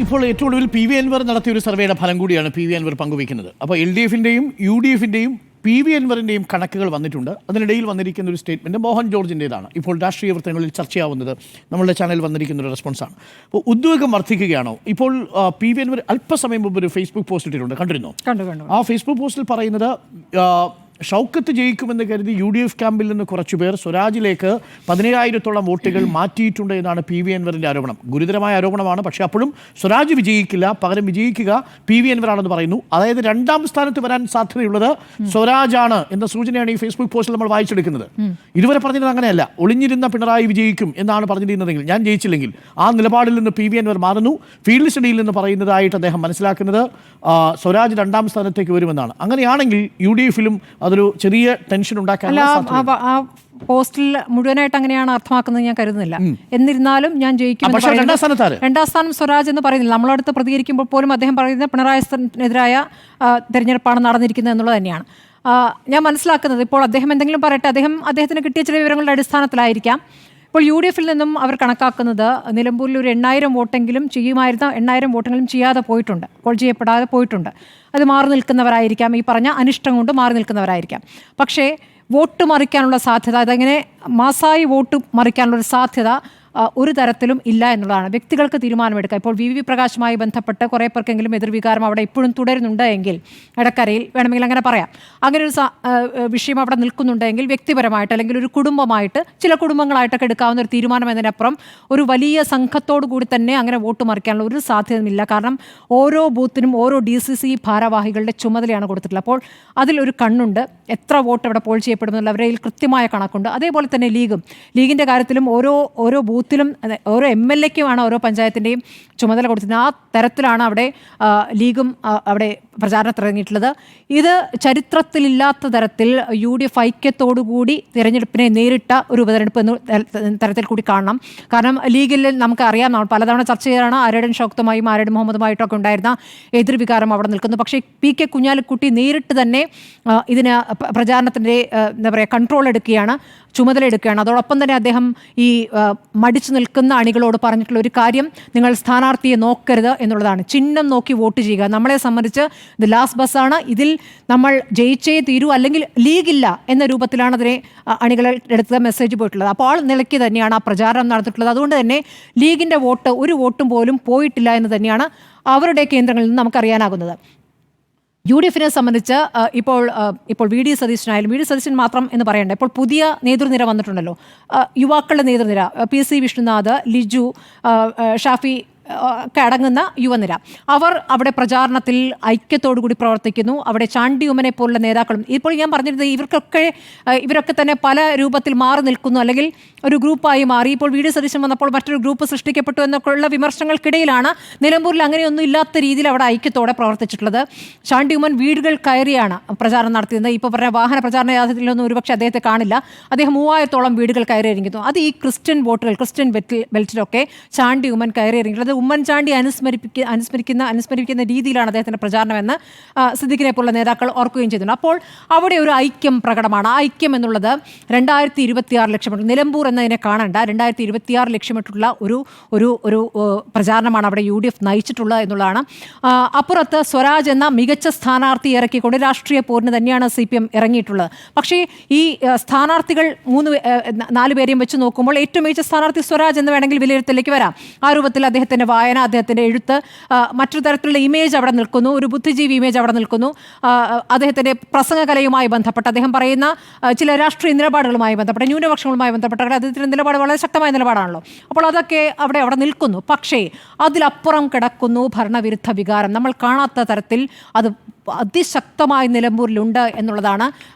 ഇപ്പോൾ ഏറ്റവും ഒടുവിൽ പി വി അൻവർ നടത്തിയ ഒരു സർവേയുടെ ഫലം കൂടിയാണ് പി വി അൻവർ പങ്കുവയ്ക്കുന്നത്. അപ്പോൾ എൽ ഡി എഫിൻ്റെയും യു ഡി എഫിൻ്റെയും പി വി അൻവറിൻ്റെയും കണക്കുകൾ വന്നിട്ടുണ്ട്. അതിനിടയിൽ വന്നിരിക്കുന്ന ഒരു സ്റ്റേറ്റ്മെൻറ്റ് മോഹൻ ജോർജിൻ്റേതാണ്. ഇപ്പോൾ രാഷ്ട്രീയ വൃത്തങ്ങളിൽ ചർച്ചയാവുന്നത് നമ്മളുടെ ചാനൽ വന്നിരിക്കുന്ന ഒരു റെസ്പോൺസാണ്. അപ്പോൾ ഉദ്വേഗം വർദ്ധിക്കുകയാണോ? ഇപ്പോൾ പി വി അൻവർ അല്പസമയം മുമ്പ് ഒരു ഫേസ്ബുക്ക് പോസ്റ്റ് ഇട്ടിട്ടുണ്ട്, കണ്ടിരുന്നോ? ആ ഫേസ്ബുക്ക് പോസ്റ്റിൽ പറയുന്നത് ഷൗക്കത്ത് ജയിക്കുമെന്ന് കരുതി യു ഡി എഫ് ക്യാമ്പിൽ നിന്ന് കുറച്ചുപേർ സ്വരാജിലേക്ക് 17,000-ഓളം വോട്ടുകൾ മാറ്റിയിട്ടുണ്ട് എന്നാണ് പി വി അൻവറിൻ്റെ ആരോപണം. ഗുരുതരമായ ആരോപണമാണ്. പക്ഷേ അപ്പോഴും സ്വരാജ് വിജയിക്കില്ല, പകരം വിജയിക്കുക പി വി അൻവറാണെന്ന് പറയുന്നു. അതായത് രണ്ടാം സ്ഥാനത്ത് വരാൻ സാധ്യതയുള്ളത് സ്വരാജാണ് എന്ന സൂചനയാണ് ഈ ഫേസ്ബുക്ക് പോസ്റ്റിൽ നമ്മൾ വായിച്ചെടുക്കുന്നത്. ഇതുവരെ പറഞ്ഞിരുന്നത് അങ്ങനെയല്ല. ഒളിഞ്ഞിരുന്ന പിണറായി വിജയിക്കും എന്നാണ് പറഞ്ഞിരുന്നതെങ്കിൽ, ഞാൻ ജയിച്ചില്ലെങ്കിൽ ആ നിലപാടിൽ നിന്ന് പി വി അൻവർ മാറുന്നു. ഫീൽഡ് സ്റ്റഡിയിൽ നിന്ന് പറയുന്നതായിട്ട് അദ്ദേഹം മനസ്സിലാക്കുന്നത് സ്വരാജ് രണ്ടാം സ്ഥാനത്തേക്ക് വരുമെന്നാണ്. അങ്ങനെയാണെങ്കിൽ യു ഡി എഫിലും അതൊരു ചെറിയ ടെൻഷൻ ഉണ്ടാക്കാൻ പോസ്റ്റിൽ മുഴുവനായിട്ട് അങ്ങനെയാണ് അർത്ഥമാക്കുന്നത് ഞാൻ കരുതുന്നില്ല. എന്നിരുന്നാലും ഞാൻ ജയിക്കും. രണ്ടാം സ്ഥാനം സ്വരാജ് എന്ന് പറയുന്നില്ല. നമ്മളടുത്ത് പ്രതികരിക്കുമ്പോൾ പോലും അദ്ദേഹം പറയുന്നത് പിണറായിനെതിരായ തെരഞ്ഞെടുപ്പാണ് നടന്നിരിക്കുന്നത് എന്നുള്ളത് തന്നെയാണ് ഞാൻ മനസ്സിലാക്കുന്നത്. ഇപ്പോൾ അദ്ദേഹം എന്തെങ്കിലും പറയട്ടെ, അദ്ദേഹത്തിന് കിട്ടിയ ചില വിവരങ്ങളുടെ അടിസ്ഥാനത്തിലായിരിക്കാം. ഇപ്പോൾ യു ഡി എഫിൽ നിന്നും അവർ കണക്കാക്കുന്നത് നിലമ്പൂരിൽ ഒരു 8,000 വോട്ടെങ്കിലും ചെയ്യുമായിരുന്ന 8,000 വോട്ടെങ്കിലും ചെയ്യാതെ പോയിട്ടുണ്ട്, പോൾ ചെയ്യപ്പെടാതെ പോയിട്ടുണ്ട്. അത് മാറി നിൽക്കുന്നവരായിരിക്കാം, ഈ പറഞ്ഞ അനിഷ്ടം കൊണ്ട് മാറി നിൽക്കുന്നവരായിരിക്കാം. പക്ഷേ വോട്ട് മറിക്കാനുള്ള സാധ്യത, അതങ്ങനെ മാസായി വോട്ട് മറിക്കാനുള്ളൊരു സാധ്യത ഒരു തരത്തിലും ഇല്ല എന്നുള്ളതാണ്. വ്യക്തികൾക്ക് തീരുമാനമെടുക്കാം. ഇപ്പോൾ വി പ്രകാശുമായി ബന്ധപ്പെട്ട് കുറേ പേർക്കെങ്കിലും എതിർവികാരം അവിടെ ഇപ്പോഴും തുടരുന്നുണ്ട് എങ്കിൽ, ഇടക്കരയിൽ വേണമെങ്കിൽ അങ്ങനെ പറയാം, അങ്ങനെ ഒരു വിഷയം അവിടെ നിൽക്കുന്നുണ്ടെങ്കിൽ വ്യക്തിപരമായിട്ട് അല്ലെങ്കിൽ ഒരു കുടുംബമായിട്ട്, ചില കുടുംബങ്ങളായിട്ടൊക്കെ എടുക്കാവുന്ന ഒരു തീരുമാനം എന്നതിനപ്പുറം ഒരു വലിയ സംഘത്തോടു കൂടി തന്നെ അങ്ങനെ വോട്ട് മറിക്കാനുള്ള ഒരു സാധ്യതയുമില്ല. കാരണം ഓരോ ബൂത്തിനും ഓരോ DCC ഭാരവാഹികളുടെ ചുമതലയാണ് കൊടുത്തിട്ടുള്ളത്. അപ്പോൾ അതിലൊരു കണ്ണുണ്ട്, എത്ര വോട്ട് അവിടെ പോൾ ചെയ്യപ്പെടുമെന്നുള്ള അവരുടെ കൃത്യമായ കണക്കുണ്ട്. അതേപോലെ തന്നെ ലീഗിൻ്റെ കാര്യത്തിലും ഓരോ ബൂത്തിലും ഓരോ MLAക്കുമാണ് ഓരോ പഞ്ചായത്തിൻ്റെയും ചുമതല കൊടുത്തിരുന്നത്. ആ തരത്തിലാണ് അവിടെ ലീഗും അവിടെ പ്രചാരണത്തിറങ്ങിയിട്ടുള്ളത്. ഇത് ചരിത്രത്തിലില്ലാത്ത തരത്തിൽ UDF ഐക്യത്തോടുകൂടി തിരഞ്ഞെടുപ്പിനെ നേരിട്ട ഒരു ഉപതെരഞ്ഞെടുപ്പ് എന്ന തരത്തിൽ കൂടി കാണണം. കാരണം ലീഗിൽ നമുക്കറിയാം, നമ്മൾ പലതവണ ചർച്ച ചെയ്താണ്, ആര്യടൻ ഷൗക്കത്തുമായും ആര്യടൻ മുഹമ്മദുമായിട്ടൊക്കെ ഉണ്ടായിരുന്ന എതിർവികാരം അവിടെ നിൽക്കുന്നു. പക്ഷേ PK കുഞ്ഞാലിക്കുട്ടി നേരിട്ട് തന്നെ ഇതിന് പ്രചാരണത്തിൻ്റെ എന്താ പറയുക കൺട്രോൾ എടുക്കുകയാണ്, ചുമതല എടുക്കുകയാണ്. അതോടൊപ്പം തന്നെ അദ്ദേഹം ഈ മടിച്ചു നിൽക്കുന്ന അണികളോട് പറഞ്ഞിട്ടുള്ള ഒരു കാര്യം, നിങ്ങൾ സ്ഥാനാർത്ഥിയെ നോക്കരുത് എന്നുള്ളതാണ്. ചിഹ്നം നോക്കി വോട്ട് ചെയ്യുക. നമ്മളെ സംബന്ധിച്ച് ഇത് ലാസ്റ്റ് ബസ്സാണ്, ഇതിൽ നമ്മൾ ജയിച്ചേ തീരൂ, അല്ലെങ്കിൽ ലീഗില്ല എന്ന രൂപത്തിലാണ് അതിനെ അണികളെ എടുത്ത മെസ്സേജ് പോയിട്ടുള്ളത്. അപ്പോൾ ആ നിലയ്ക്ക് തന്നെയാണ് ആ പ്രചാരണം നടന്നിട്ടുള്ളത്. അതുകൊണ്ട് തന്നെ ലീഗിൻ്റെ വോട്ട് ഒരു വോട്ടും പോലും പോയിട്ടില്ല എന്ന് തന്നെയാണ് അവരുടെ കേന്ദ്രങ്ങളിൽ നിന്ന് നമുക്കറിയാനാകുന്നത്. UDF സംബന്ധിച്ച് ഇപ്പോൾ വി ഡി സതീശൻ മാത്രം എന്ന് പറയണ്ട, ഇപ്പോൾ പുതിയ നേതൃനിര വന്നിട്ടുണ്ടല്ലോ, യുവാക്കളുടെ നേതൃനിര, PC വിഷ്ണുനാഥ്, ലിജു, ഷാഫി ഒക്കെ അടങ്ങുന്ന യുവനിര, അവർ അവിടെ പ്രചാരണത്തിൽ ഐക്യത്തോടു കൂടി പ്രവർത്തിക്കുന്നു. അവിടെ ചാണ്ടി ഉമ്മനെ പോലുള്ള നേതാക്കളും, ഇപ്പോൾ ഞാൻ പറഞ്ഞിരുന്നത് ഇവരൊക്കെ തന്നെ പല രൂപത്തിൽ മാറി നിൽക്കുന്നു, അല്ലെങ്കിൽ ഒരു ഗ്രൂപ്പായി മാറി. ഇപ്പോൾ വി ഡി സതീശൻ വന്നപ്പോൾ മറ്റൊരു ഗ്രൂപ്പ് സൃഷ്ടിക്കപ്പെട്ടു എന്നൊക്കെയുള്ള വിമർശനങ്ങൾക്കിടയിലാണ് നിലമ്പൂരിൽ അങ്ങനെയൊന്നും ഇല്ലാത്ത രീതിയിൽ അവിടെ ഐക്യത്തോടെ പ്രവർത്തിച്ചിട്ടുള്ളത്. ചാണ്ടി ഉമ്മൻ വീടുകൾ കയറിയാണ് പ്രചാരണം നടത്തിയത്. ഇപ്പോൾ പറഞ്ഞ വാഹന പ്രചാരണ യാത്രയിലൊന്നും ഒരുപക്ഷെ അദ്ദേഹത്തെ കാണില്ല. അദ്ദേഹം 3000-ഓളം വീടുകൾ കയറിയിരിക്കുന്നു. അത് ഈ ക്രിസ്ത്യൻ ബെൽറ്റിലൊക്കെ ചാണ്ടി ഉമ്മൻ കയറിയിരിക്കുന്നത് ഉമ്മൻചാണ്ടി അനുസ്മരിക്കുന്ന രീതിയിലാണ് അദ്ദേഹത്തിൻ്റെ പ്രചാരണം എന്ന് സിദ്ദിഖിനെ പോലുള്ള നേതാക്കൾ ഓർക്കുകയും ചെയ്തിട്ടുണ്ട്. അപ്പോൾ അവിടെ ഒരു ഐക്യം പ്രകടമാണ്. ആ ഐക്യം എന്നുള്ളത് 2026 ലക്ഷ്യമിട്ട്, നിലമ്പൂർ എന്നതിനെ കാണേണ്ട 2026 ലക്ഷ്യമിട്ടുള്ള ഒരു പ്രചാരണമാണ് അവിടെ UDF നയിച്ചിട്ടുള്ളത് എന്നുള്ളതാണ്. അപ്പുറത്ത് സ്വരാജ് എന്ന മികച്ച സ്ഥാനാർത്ഥി ഇറക്കിക്കൊണ്ട് രാഷ്ട്രീയ പോരിന് തന്നെയാണ് CPM ഇറങ്ങിയിട്ടുള്ളത്. പക്ഷേ ഈ സ്ഥാനാർത്ഥികൾ 4 പേരെയും വെച്ച് നോക്കുമ്പോൾ ഏറ്റവും മികച്ച സ്ഥാനാർത്ഥി സ്വരാജ് എന്ന് വേണമെങ്കിൽ വിലയിരുത്തലേക്ക് വരാം. ആ രൂപത്തിൽ അദ്ദേഹത്തിൻ്റെ വായന, അദ്ദേഹത്തിൻ്റെ എഴുത്ത്, മറ്റൊരു തരത്തിലുള്ള ഇമേജ് അവിടെ നിൽക്കുന്നു, ഒരു ബുദ്ധിജീവി ഇമേജ് അവിടെ നിൽക്കുന്നു. അദ്ദേഹത്തിൻ്റെ പ്രസംഗകലയുമായി ബന്ധപ്പെട്ട് അദ്ദേഹം പറയുന്ന ചില രാഷ്ട്രീയ നിലപാടുകളുമായി ബന്ധപ്പെട്ട, ന്യൂനപക്ഷങ്ങളുമായി ബന്ധപ്പെട്ട അദ്ദേഹത്തിൻ്റെ നിലപാട് വളരെ ശക്തമായ നിലപാടാണല്ലോ. അപ്പോൾ അതൊക്കെ അവിടെ നിൽക്കുന്നു. പക്ഷേ അതിലപ്പുറം കിടക്കുന്നു ഭരണവിരുദ്ധ വികാരം. നമ്മൾ കാണാത്ത തരത്തിൽ അത് അതിശക്തമായി നിലമ്പൂരിലുണ്ട് എന്നുള്ളതാണ്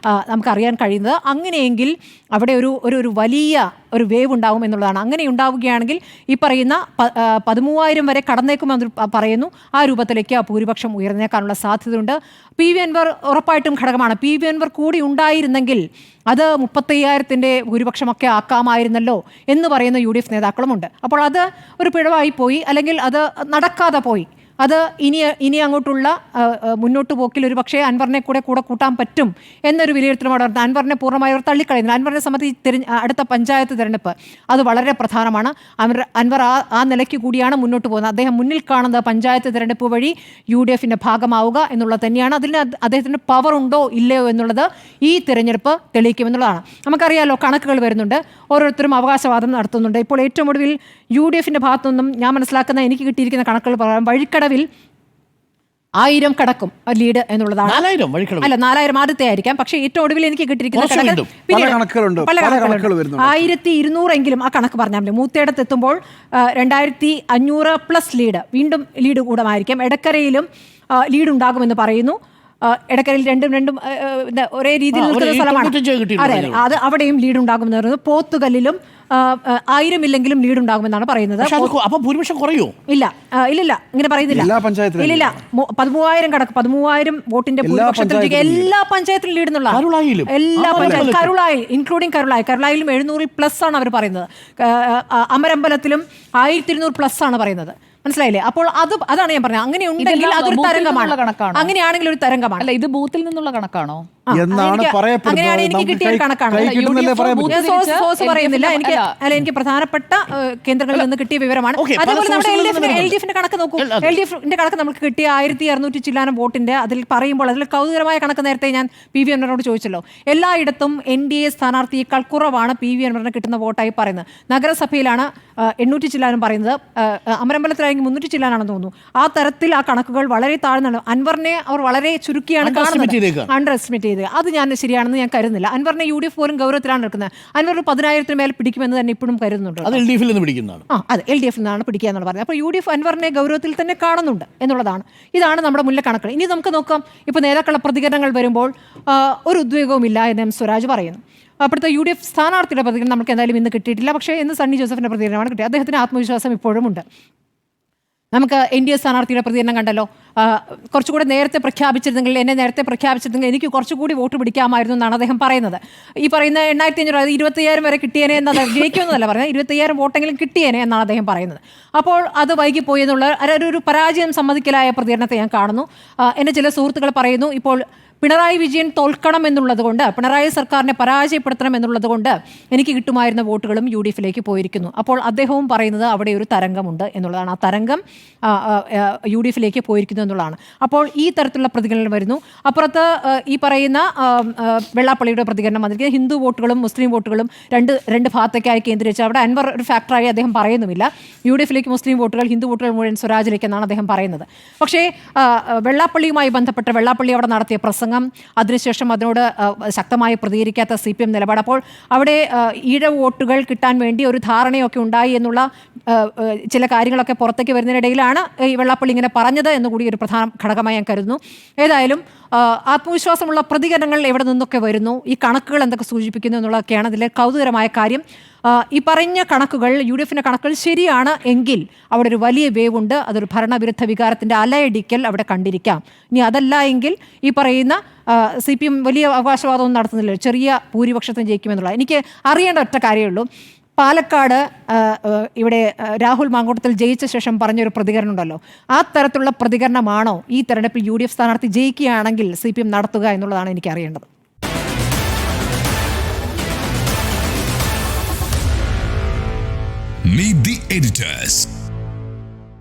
നമുക്കറിയാൻ കഴിയുന്നത്. അങ്ങനെയെങ്കിൽ അവിടെ ഒരു വലിയ ഒരു വേവ് ഉണ്ടാകും എന്നുള്ളതാണ്. അങ്ങനെ ഉണ്ടാവുകയാണെങ്കിൽ ഈ പറയുന്ന 13,000 വരെ കടന്നേക്കുമെന്ന് പറയുന്നു. ആ രൂപത്തിലേക്ക് ആ ഭൂരിപക്ഷം ഉയർന്നേക്കാനുള്ള സാധ്യതയുണ്ട്. PV അൻവർ ഉറപ്പായിട്ടും ഘടകമാണ്. PV അൻവർ കൂടി ഉണ്ടായിരുന്നെങ്കിൽ അത് 35,000-ൻ്റെ ഭൂരിപക്ഷമൊക്കെ ആക്കാമായിരുന്നല്ലോ എന്ന് പറയുന്ന UDF നേതാക്കളുമുണ്ട്. അപ്പോൾ അത് ഒരു പിഴവായി പോയി, അല്ലെങ്കിൽ അത് നടക്കാതെ പോയി. അത് ഇനി അങ്ങോട്ടുള്ള മുന്നോട്ട് പോക്കിൽ ഒരു പക്ഷേ അൻവറിനെ കൂടെ കൂട്ടാൻ പറ്റും എന്നൊരു വിലയിരുത്തലും അവിടെ നടത്തുന്നത്. അൻവറിനെ പൂർണ്ണമായി അവർ തള്ളിക്കളയുന്നു. അൻവറിനെ സംബന്ധിച്ച് അടുത്ത പഞ്ചായത്ത് തിരഞ്ഞെടുപ്പ് അത് വളരെ പ്രധാനമാണ്. അൻവർ ആ നിലയ്ക്ക് കൂടിയാണ് മുന്നോട്ട് പോകുന്നത്. അദ്ദേഹം മുന്നിൽ കാണുന്ന പഞ്ചായത്ത് തിരഞ്ഞെടുപ്പ് വഴി UDFന്റെ ഭാഗമാവുക എന്നുള്ളത് തന്നെയാണ്. അതിന് അദ്ദേഹത്തിന് പവർ ഉണ്ടോ ഇല്ലയോ എന്നുള്ളത് ഈ തിരഞ്ഞെടുപ്പ് തെളിയിക്കുമെന്നുള്ളതാണ്. നമുക്കറിയാലോ, കണക്കുകൾ വരുന്നുണ്ട്, ഓരോരുത്തരും അവകാശവാദം നടത്തുന്നുണ്ട്. ഇപ്പോൾ ഏറ്റവും ഒടുവിൽ UDFന്റെ ഭാഗത്തുനിന്നും ഞാൻ മനസ്സിലാക്കുന്ന എനിക്ക് കിട്ടിയിരിക്കുന്ന കണക്കുകൾ പറയാം. വഴിക്കടവിൽ 1000 കടക്കും ലീഡ് എന്നുള്ളതാണ്. 4000 ആദ്യത്തെ ആയിരിക്കാം. പക്ഷേ ഏറ്റവും ഒടുവിൽ എനിക്ക് കിട്ടിയിരിക്കുന്ന 1200 എങ്കിലും ആ കണക്ക് പറഞ്ഞാൽ മൂത്തേടത്ത് എത്തുമ്പോൾ 2500+ ലീഡ്, വീണ്ടും ലീഡ് കൂടമായിരിക്കാം. എടക്കരയിലും ലീഡ് ഉണ്ടാകുമെന്ന് പറയുന്നു. എടക്കരയിൽ രണ്ടും ഒരേ രീതിയിൽ നിൽക്കുന്ന സ്ഥലമാണ്. അതെ, അത് അവിടെയും ലീഡ് ഉണ്ടാകുമെന്ന് പറയുന്നത്. പോത്തുകല്ലിലും 1000 ഇല്ലെങ്കിലും ലീഡ് ഉണ്ടാകുമെന്നാണ് പറയുന്നത്. ഭൂരിപക്ഷം കുറയോ? ഇല്ല, ഇങ്ങനെ പറയുന്നില്ല. ഇല്ല, 13,000 കടക്ക് 13,000 വോട്ടിന്റെ ഭൂരിപക്ഷത്തിൽ എല്ലാ പഞ്ചായത്തിലും ലീഡ് എന്നുള്ള എല്ലാ പഞ്ചായത്തും, കരുളായി ഇൻക്ലൂഡിംഗ് കരുളായിലും 700+ ആണ് അവർ പറയുന്നത്. അമരമ്പലത്തിലും 1200+ ആണ് പറയുന്നത്. മനസ്സിലായില്ലേ? അപ്പോൾ അതാണ് ഞാൻ പറഞ്ഞത്. അങ്ങനെ ഉണ്ടെങ്കിൽ അതൊരു തരംഗമാണ്. അങ്ങനെയാണെങ്കിൽ ഒരു തരംഗമാണ്. അല്ല, ഇത് ബൂത്തിൽ നിന്നുള്ള കണക്കാണോ? അങ്ങനെയാണ് എനിക്ക് കിട്ടിയ കണക്കാണ്. സോഴ്സ് പറയുന്നില്ല. എനിക്ക് പ്രധാനപ്പെട്ട കേന്ദ്രങ്ങളിൽ നിന്ന് കിട്ടിയ വിവരമാണ്. അതുപോലെ നമ്മുടെ LDFന്റെ കണക്ക് നോക്കൂ. LDFന്റെ കണക്ക് നമുക്ക് കിട്ടിയ 1600 ചില്ലാനം വോട്ടിന്റെ അതിൽ പറയുമ്പോൾ അതിൽ കൗതുകരമായ കണക്ക് നേരത്തെ ഞാൻ PV അൻവറിനോട് ചോദിച്ചല്ലോ. എല്ലായിടത്തും NDA സ്ഥാനാർത്ഥിയേക്കാൾ കുറവാണ് PV അൻവറിന് കിട്ടുന്ന വോട്ടായി പറയുന്നത്. നഗരസഭയിലാണ് 800 ചില്ലാനം പറയുന്നത്. അമരമ്പലത്തിലാണെങ്കിൽ 300 ചില്ലാനാണെന്ന് തോന്നുന്നു. ആ തരത്തിൽ ആ കണക്കുകൾ വളരെ താഴ്ന്നാണ്. അൻവറിനെ അവർ വളരെ ചുരുക്കിയാണ് അണ്ടർ എസ്റ്റിമേറ്റ് ചെയ്തത്. അത് ഞാൻ ശരിയാണെന്ന് ഞാൻ കരുതുന്നില്ല. അൻവറിനെ UDF പോലും ഗൗരവത്തിലാണ് എടുക്കുന്നത്. അൻവർ 10,000 മേൽ പിടിക്കുമെന്ന് തന്നെ ഇപ്പോഴും കരുതുന്നുണ്ട്. അത് LDF നിന്ന് പിടിക്കുന്നതാണ്. അതെ, LDF നിന്നാണ് പിടിക്കുക എന്നാണ് പറഞ്ഞത്. അപ്പോൾ UDF അൻവറിനെ ഗൗരവത്തിൽ തന്നെ കാണുന്നുണ്ട് എന്നുള്ളതാണ്. ഇതാണ് നമ്മുടെ മുന്നിലെ കണക്കുകൾ. ഇനി നമുക്ക് നോക്കാം. ഇപ്പോൾ നേതാക്കളുടെ പ്രതികരണങ്ങൾ വരുമ്പോൾ ഒരു ഉദ്വേഗവുമില്ല എന്ന് M. സ്വരാജ് പറയുന്നു. അപ്പോഴത്തെ UDF സ്ഥാനാർത്ഥിയുടെ പ്രതികരണം നമുക്ക് എന്തായാലും ഇന്ന് കിട്ടിയിട്ടില്ല. പക്ഷേ ഇന്ന് സണ്ണി ജോസഫിൻ്റെ പ്രതികരണമാണ് കിട്ടിയത്. അദ്ദേഹത്തിന് ആത്മവിശ്വാസം ഇപ്പോഴും ഉണ്ട്. നമുക്ക് NDA സ്ഥാനാർത്ഥിയുടെ പ്രതികരണം കണ്ടല്ലോ. കുറച്ചുകൂടി നേരത്തെ പ്രഖ്യാപിച്ചിരുന്നെങ്കിൽ, എന്നെ നേരത്തെ പ്രഖ്യാപിച്ചിരുന്നെങ്കിൽ എനിക്ക് കുറച്ചുകൂടി വോട്ട് പിടിക്കാമായിരുന്നു എന്നാണ് അദ്ദേഹം പറയുന്നത്. ഈ പറയുന്ന 8500, 25,000 വരെ കിട്ടിയേനെ എന്നത് ജയിക്കുമെന്നല്ല പറയുന്നത്, 25,000 വോട്ടെങ്കിലും കിട്ടിയേനെ എന്നാണ് അദ്ദേഹം പറയുന്നത്. അപ്പോൾ അത് വൈകിപ്പോയി എന്നുള്ള ഒരു പരാജയം സമ്മതിക്കലായ പ്രതികരണത്തെ ഞാൻ കാണുന്നു. എൻ്റെ ചില സുഹൃത്തുക്കൾ പറയുന്നു, ഇപ്പോൾ പിണറായി വിജയൻ തോൽക്കണം എന്നുള്ളത് കൊണ്ട്, പിണറായി സർക്കാരിനെ പരാജയപ്പെടുത്തണം എന്നുള്ളത് കൊണ്ട് എനിക്ക് കിട്ടുമായിരുന്ന വോട്ടുകളും UDFിലേക്ക് പോയിരിക്കുന്നു. അപ്പോൾ അദ്ദേഹവും പറയുന്നത് അവിടെ ഒരു തരംഗമുണ്ട് എന്നുള്ളതാണ്. ആ തരംഗം UDFിലേക്ക് പോയിരിക്കുന്നു എന്നുള്ളതാണ്. അപ്പോൾ ഈ തരത്തിലുള്ള പ്രതികരണം വരുന്നു. അപ്പുറത്ത് ഈ പറയുന്ന വെള്ളാപ്പള്ളിയുടെ പ്രതികരണം വന്നിരിക്കുന്നത് ഹിന്ദു വോട്ടുകളും മുസ്ലിം വോട്ടുകളും രണ്ട് ഭാഗത്തേക്കായി കേന്ദ്രീകരിച്ച് അവിടെ അൻവർ ഒരു ഫാക്ടറായി അദ്ദേഹം പറയുന്നുമില്ല. UDFിലേക്ക് മുസ്ലിം വോട്ടുകൾ, ഹിന്ദു വോട്ടുകൾ മുഴുവൻ സ്വരാജിലേക്ക് എന്നാണ് അദ്ദേഹം പറയുന്നത്. പക്ഷേ വെള്ളാപ്പള്ളിയുമായി ബന്ധപ്പെട്ട് വെള്ളാപ്പള്ളി അവിടെ നടത്തിയ പ്രസംഗം, അതിനുശേഷം അതിനോട് ശക്തമായി പ്രതികരിക്കാത്ത CPM നിലപാട്, അപ്പോൾ അവിടെ ഈഴ വോട്ടുകൾ കിട്ടാൻ വേണ്ടി ഒരു ധാരണയൊക്കെ ഉണ്ടായി എന്നുള്ള ചില കാര്യങ്ങളൊക്കെ പുറത്തേക്ക് വരുന്നതിനിടയിലാണ് ഈ വെള്ളാപ്പള്ളി ഇങ്ങനെ പറഞ്ഞത് എന്നുകൂടി ഒരു പ്രധാന ഘടകമായി ഞാൻ കരുതുന്നു. ഏതായാലും ആത്മവിശ്വാസമുള്ള പ്രതികരണങ്ങൾ എവിടെ നിന്നൊക്കെ വരുന്നു, ഈ കണക്കുകൾ എന്തൊക്കെ സൂചിപ്പിക്കുന്നു എന്നുള്ളതൊക്കെയാണ് അതിലെ കൗതുകരമായ കാര്യം. ഈ പറഞ്ഞ കണക്കുകൾ, UDFിൻ്റെ കണക്കുകൾ ശരിയാണ് എങ്കിൽ അവിടെ ഒരു വലിയ വേവുണ്ട്. അതൊരു ഭരണവിരുദ്ധ വികാരത്തിൻ്റെ അലയടിക്കൽ അവിടെ കണ്ടിരിക്കാം. ഇനി അതല്ല എങ്കിൽ ഈ പറയുന്ന CPM വലിയ അവകാശവാദമൊന്നും നടത്തുന്നില്ല, ചെറിയ ഭൂരിപക്ഷത്തിന് ജയിക്കുമെന്നുള്ള. എനിക്ക് അറിയേണ്ട ഒറ്റ കാര്യമുള്ളൂ, പാലക്കാട് ഇവിടെ രാഹുൽ മാങ്കൂട്ടത്തിൽ ജയിച്ച ശേഷം പറഞ്ഞൊരു പ്രതികരണം ഉണ്ടല്ലോ, ആ തരത്തിലുള്ള പ്രതികരണമാണോ ഈ തെരഞ്ഞെടുപ്പിൽ UDF സ്ഥാനാർത്ഥി ജയിക്കുകയാണെങ്കിൽ CPM നടത്തുക എന്നുള്ളതാണ് എനിക്ക് അറിയേണ്ടത്. Meet the editors.